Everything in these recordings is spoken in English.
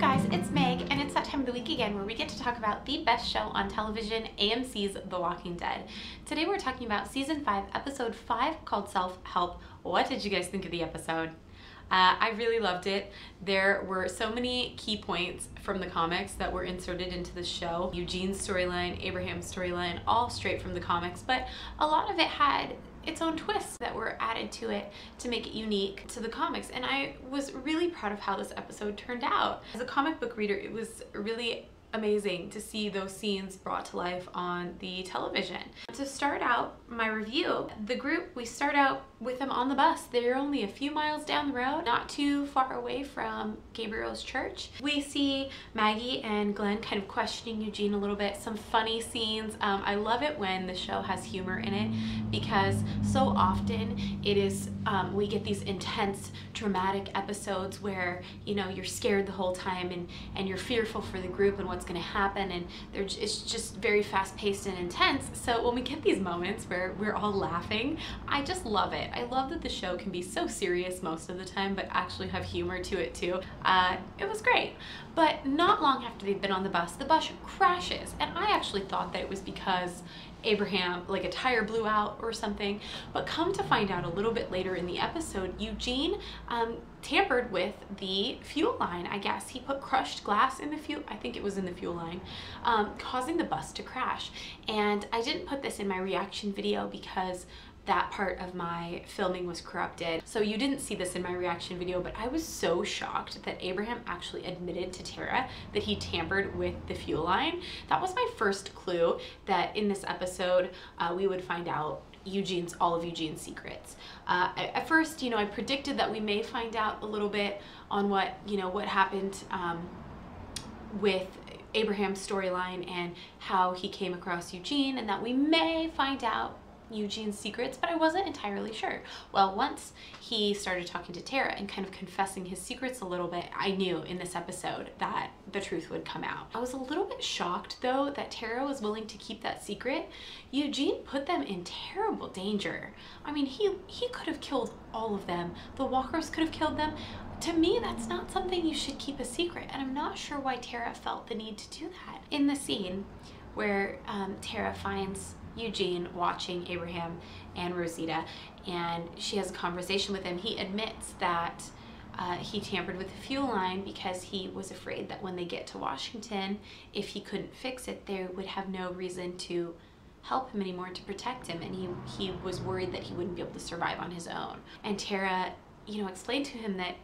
guys, it's Meg, and it's that time of the week again where we get to talk about the best show on television, AMC's The Walking Dead. Today we're talking about Season 5, Episode 5, called Self-Help. What did you guys think of the episode? I really loved it. There were so many key points from the comics that were inserted into the show. Eugene's storyline, Abraham's storyline, all straight from the comics, but a lot of it had its own twists that were added to it to make it unique to the comics, and I was really proud of how this episode turned out. As a comic book reader, it was really amazing to see those scenes brought to life on the television. To start out my review, the group, we start out with them on the bus. They're only a few miles down the road, not too far away from Gabriel's church. We see Maggie and Glenn kind of questioning Eugene a little bit, some funny scenes. I love it when the show has humor in it because so often it is, we get these intense, dramatic episodes where, you know, you're scared the whole time and you're fearful for the group and what's going to happen, and it's just very fast-paced and intense. So when we get these moments where we're all laughing, I just love it. I love that the show can be so serious most of the time but actually have humor to it too. It was great. But not long after they've been on the bus crashes, and I actually thought that it was because Abraham, like a tire blew out or something, but come to find out a little bit later in the episode, Eugene tampered with the fuel line. I guess he put crushed glass in the fuel, I think it was in the fuel line, causing the bus to crash. And I didn't put this in my reaction video because that part of my filming was corrupted, so you didn't see this in my reaction video, but I was so shocked that Abraham actually admitted to Tara that he tampered with the fuel line. That was my first clue that in this episode we would find out all of Eugene's secrets. At first, you know, I predicted that we may find out a little bit on what happened with Abraham's storyline and how he came across Eugene, and that we may find out Eugene's secrets, but I wasn't entirely sure. Well, once he started talking to Tara and kind of confessing his secrets a little bit, I knew in this episode that the truth would come out. I was a little bit shocked though that Tara was willing to keep that secret. Eugene put them in terrible danger. I mean, he could have killed all of them. The walkers could have killed them. To me, that's not something you should keep a secret, and I'm not sure why Tara felt the need to do that. In the scene where Tara finds Eugene watching Abraham and Rosita, and she has a conversation with him, he admits that he tampered with the fuel line because he was afraid that when they get to Washington, if he couldn't fix it, they would have no reason to help him anymore, to protect him, and he was worried that he wouldn't be able to survive on his own. And Tara, you know, explained to him that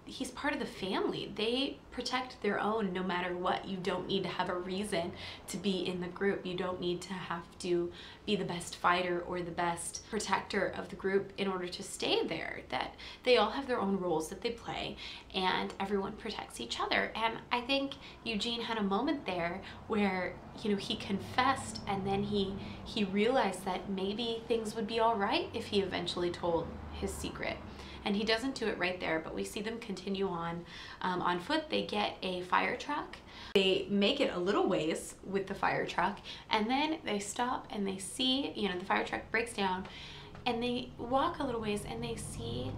he's part of the family. They protect their own no matter what. You don't need to have a reason to be in the group. You don't need to have to be the best fighter or the best protector of the group in order to stay there. That they all have their own roles that they play, and everyone protects each other. And I think Eugene had a moment there where, you know, he confessed, and then he realized that maybe things would be all right if he eventually told his secret. And he doesn't do it right there, but we see them continue on foot. They get a fire truck. They make it a little ways with the fire truck, and then they stop and they see, you know, the fire truck breaks down, and they walk a little ways and they see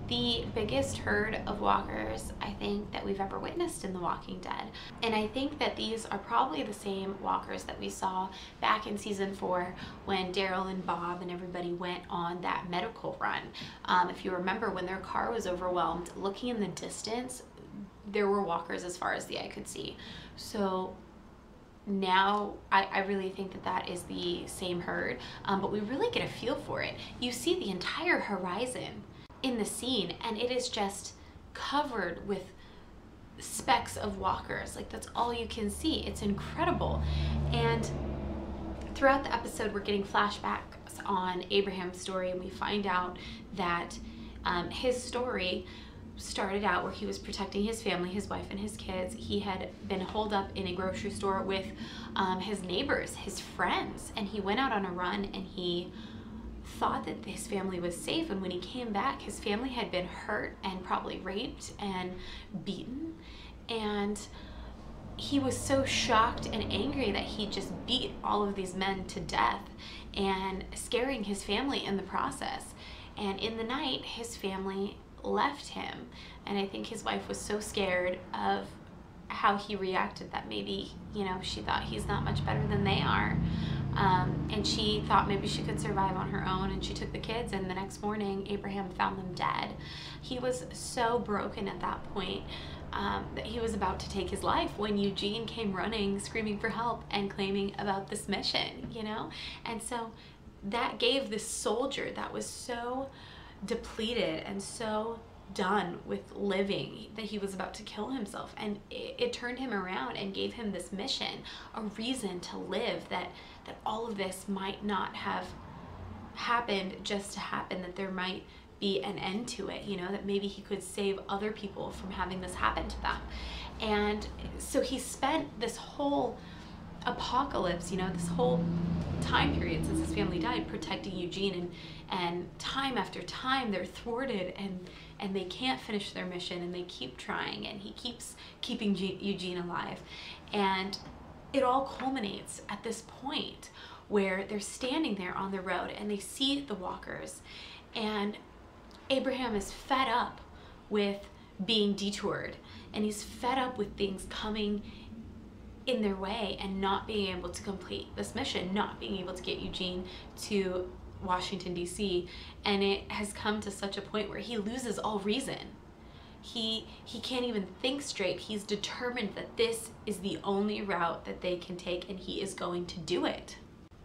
the biggest herd of walkers, I think, that we've ever witnessed in The Walking Dead. And I think that these are probably the same walkers that we saw back in Season 4 when Daryl and Bob and everybody went on that medical run. If you remember, when their car was overwhelmed, looking in the distance, there were walkers as far as the eye could see. So now I really think that that is the same herd, but we really get a feel for it. You see the entire horizon in the scene, and it is just covered with specks of walkers. Like, that's all you can see. It's incredible. And throughout the episode, we're getting flashbacks on Abraham's story, and we find out that his story started out where he was protecting his family, his wife and his kids. He had been holed up in a grocery store with his neighbors, his friends, and he went out on a run, and he thought that his family was safe, and when he came back, his family had been hurt and probably raped and beaten, and he was so shocked and angry that he just beat all of these men to death and scaring his family in the process. And in the night, his family left him, and I think his wife was so scared of how he reacted, that maybe, you know, she thought he's not much better than they are. And she thought maybe she could survive on her own, and she took the kids, and the next morning Abraham found them dead. He was so broken at that point that he was about to take his life when Eugene came running, screaming for help and claiming about this mission, you know? And so that gave this soldier that was so depleted and so done with living that he was about to kill himself, and it turned him around and gave him this mission, a reason to live, that all of this might not have happened just to happen, that there might be an end to it, you know, that maybe he could save other people from having this happen to them. And so he spent this whole apocalypse, you know, this whole time period since his family died, protecting Eugene, and time after time they're thwarted, and they can't finish their mission, and they keep trying, and he keeps keeping Eugene alive. And it all culminates at this point where they're standing there on the road and they see the walkers, and Abraham is fed up with being detoured, and he's fed up with things coming in their way and not being able to complete this mission, not being able to get Eugene to Washington, D.C. And it has come to such a point where he loses all reason. He can't even think straight. He's determined that this is the only route that they can take, and he is going to do it.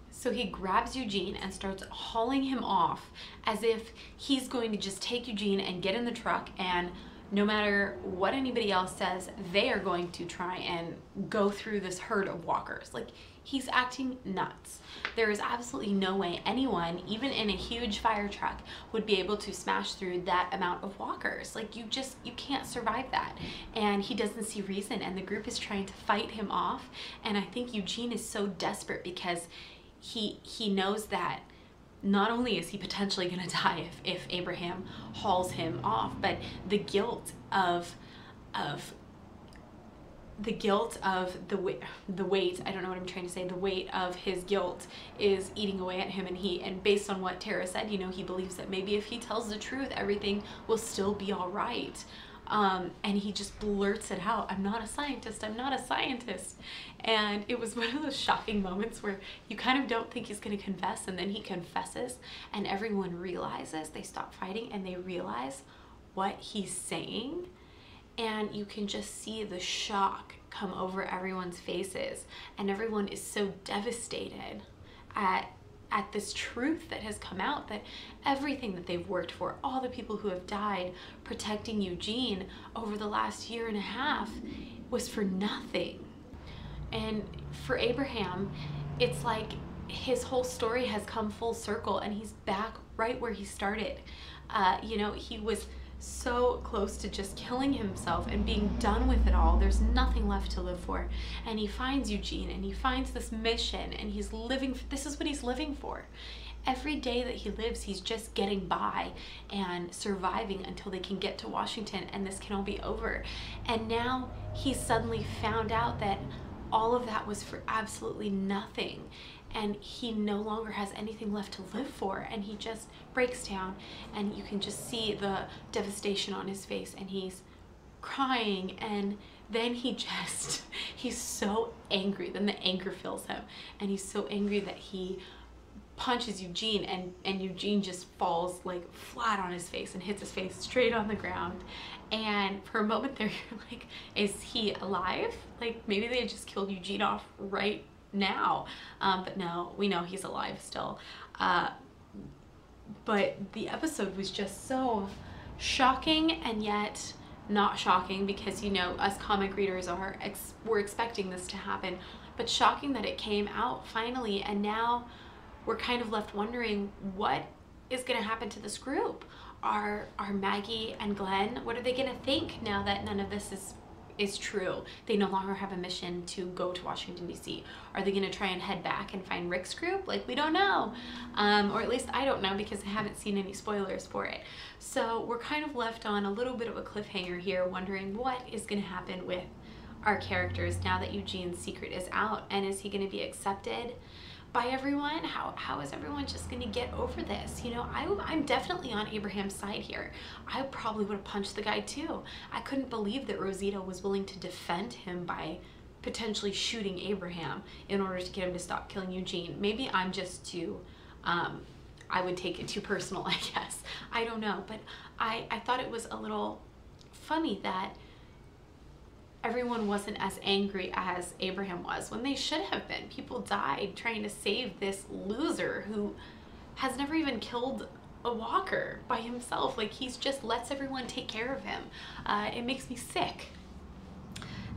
So he grabs Eugene and starts hauling him off as if he's going to just take Eugene and get in the truck, and no matter what anybody else says, they are going to try and go through this herd of walkers. Like, he's acting nuts. There is absolutely no way anyone, even in a huge fire truck, would be able to smash through that amount of walkers. Like, you can't survive that. And he doesn't see reason, and the group is trying to fight him off. And I think Eugene is so desperate because he knows that not only is he potentially going to die if Abraham hauls him off, but the guilt of the weight, I don't know what I'm trying to say, the weight of his guilt is eating away at him, and based on what Tara said, you know, he believes that maybe if he tells the truth, everything will still be all right. And he just blurts it out, I'm not a scientist, I'm not a scientist. And it was one of those shocking moments where you kind of don't think he's going to confess, and then he confesses, and everyone realizes, they stop fighting and they realize what he's saying. And you can just see the shock come over everyone's faces, and everyone is so devastated at this truth that has come out, that everything that they've worked for, all the people who have died protecting Eugene over the last year and a half, was for nothing. And for Abraham, it's like his whole story has come full circle, and he's back right where he started. You know, he was so close to just killing himself and being done with it all. There's nothing left to live for. And he finds Eugene, and he finds this mission, and he's living, this is what he's living for. Every day that he lives, he's just getting by and surviving until they can get to Washington and this can all be over. And now he's suddenly found out that all of that was for absolutely nothing, and he no longer has anything left to live for, and he just breaks down, and you can just see the devastation on his face, and he's crying, and then he's so angry, then the anger fills him, and he's so angry that he punches Eugene, and Eugene just falls like flat on his face and hits his face straight on the ground. And for a moment there, you're like, is he alive? Like, maybe they just killed Eugene off right now. But no, we know he's alive still. But the episode was just so shocking, and yet not shocking, because, you know, us comic readers we're expecting this to happen, but shocking that it came out finally, and now we're kind of left wondering what is going to happen to this group. Are Maggie and Glenn, what are they going to think now that none of this is true? They no longer have a mission to go to Washington, D.C. Are they going to try and head back and find Rick's group? Like, we don't know. Or at least I don't know, because I haven't seen any spoilers for it. So we're kind of left on a little bit of a cliffhanger here, wondering what is going to happen with our characters now that Eugene's secret is out, and is he going to be accepted by everyone? How is everyone just gonna get over this? You know, I'm definitely on Abraham's side here. I probably would have punched the guy too. I couldn't believe that Rosita was willing to defend him by potentially shooting Abraham in order to get him to stop killing Eugene. Maybe I'm just too, I would take it too personal, I guess. I don't know, but I thought it was a little funny that everyone wasn't as angry as Abraham was when they should have been. People died trying to save this loser who has never even killed a walker by himself. Like, he's just lets everyone take care of him. It makes me sick.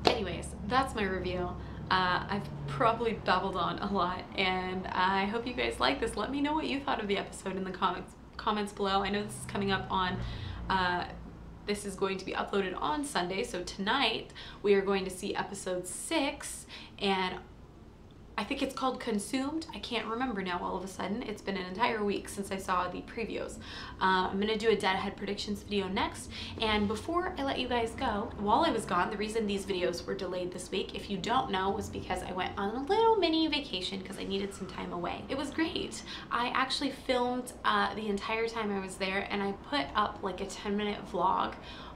Anyways, that's my review. I've probably babbled on a lot, and I hope you guys like this. Let me know what you thought of the episode in the comments below. I know this is coming up on this is going to be uploaded on Sunday, so tonight we are going to see episode 6, and I think it's called Consumed. I can't remember now all of a sudden. It's been an entire week since I saw the previews. I'm gonna do a Deadhead predictions video next, and before I let you guys go, while I was gone, the reason these videos were delayed this week, if you don't know, was because I went on a little mini vacation because I needed some time away. It was great. I actually filmed the entire time I was there, and I put up like a 10-minute vlog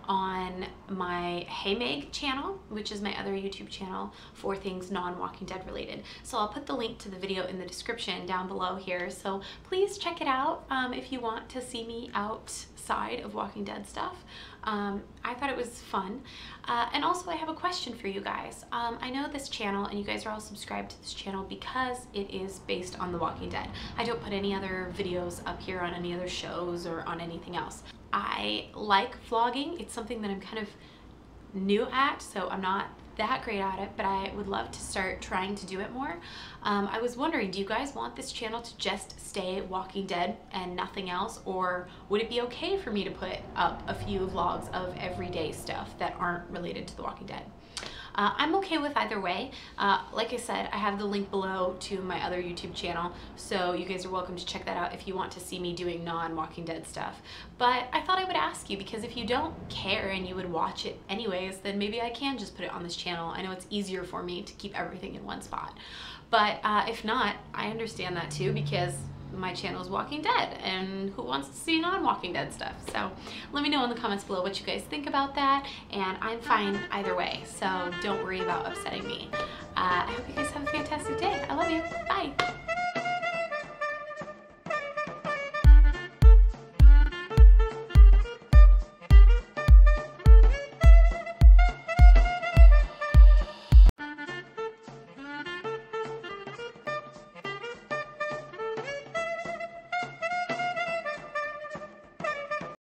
on my Hey Meg channel, which is my other YouTube channel for things non-Walking Dead related. So I'll put the link to the video in the description down below here. So please check it out if you want to see me outside of Walking Dead stuff. I thought it was fun. And also I have a question for you guys. I know this channel, and you guys are all subscribed to this channel because it is based on The Walking Dead. I don't put any other videos up here on any other shows or on anything else. I like vlogging. It's something that I'm kind of new at, so I'm not that great at it, but I would love to start trying to do it more. I was wondering, do you guys want this channel to just stay Walking Dead and nothing else, or would it be okay for me to put up a few vlogs of everyday stuff that aren't related to The Walking Dead? I'm okay with either way. Like I said, I have the link below to my other YouTube channel, so you guys are welcome to check that out if you want to see me doing non-Walking Dead stuff. But I thought I would ask you, because if you don't care and you would watch it anyways, then maybe I can just put it on this channel. I know it's easier for me to keep everything in one spot. But if not, I understand that too, because my channel is Walking Dead, and who wants to see non-Walking Dead stuff? So let me know in the comments below what you guys think about that, and I'm fine either way, so don't worry about upsetting me. I hope you guys have a fantastic day. I love you. Bye.